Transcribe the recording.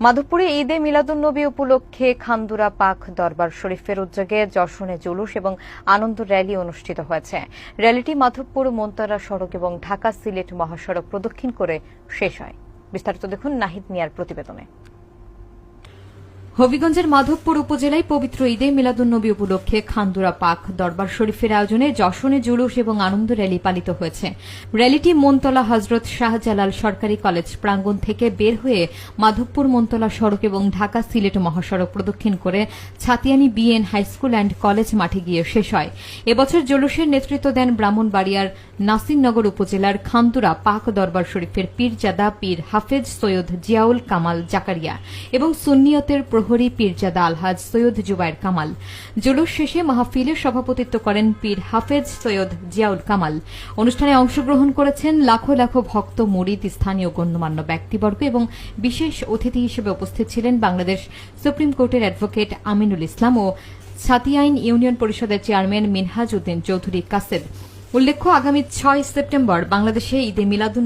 মাধবপুরে ঈদে মিলাদুন্নবী উপলক্ষে খান্দুরা পাক দরবার শরীফের উদ্যোগে যশনে জুলুস এবং আনন্দ র্যালি অনুষ্ঠিত হয়েছে। র্যালিটি মাধবপুর মন্তারা সড়ক এবং ঢাকা সিলেট মহাসড়ক প্রদক্ষিণ করে শেষ হয়। বিস্তারিত দেখুন নাহিদ মিয়ার প্রতিবেদনে। হবিগঞ্জের মাধবপুর উপজেলায় পবিত্র ঈদে মিলাদুন্নবী উপলক্ষে খান্দুরা পাক দরবার শরীফের আয়োজনে যশনে জুলুস এবং আনন্দ র্যালি পালিত হয়েছে। র্যালিটি মনতলা হজরত শাহজালাল সরকারি কলেজ প্রাঙ্গণ থেকে বের হয়ে মাধবপুর মনতলা সড়ক এবং ঢাকা সিলেট মহাসড়ক প্রদক্ষিণ করে Chhatiani BN high school and college মাঠে গিয়ে শেষ হয়। এবছর জুলুসের নেতৃত্ব দেন ব্রাহ্মণবাড়িয়ার নাসিরনগর উপজেলার খান্দুরা পাক দরবার শরীফের পীরজাদা পীর হাফেজ সৈয়দ জিয়াউল কামাল জাকারিয়া এবং সুন্নিয়তের প্রহরী পীরজাদা আলহাজ সৈয়দ জুবায়ের কামাল। জুলুস শেষে মাহফিলের সভাপতিত্ব করেন পীর হাফেজ সৈয়দ জিয়াউল কামাল। অনুষ্ঠানে অংশগ্রহণ করেছেন লাখো লাখো ভক্ত, মুরিদ, স্থানীয় গণ্যমান্য ব্যক্তিবর্গ এবং বিশেষ অতিথি হিসেবে উপস্থিত ছিলেন বাংলাদেশ সুপ্রিম কোর্টের অ্যাডভোকেট আমিনুল ইসলাম ও ছাতিয়াইন ইউনিয়ন পরিষদের চেয়ারম্যান মিনহাজ উদ্দিন চৌধুরী কাসেদ। উল্লেখ্য, আগামী 6 সেপ্টেম্বর বাংলাদেশে ঈদে মিলাদুন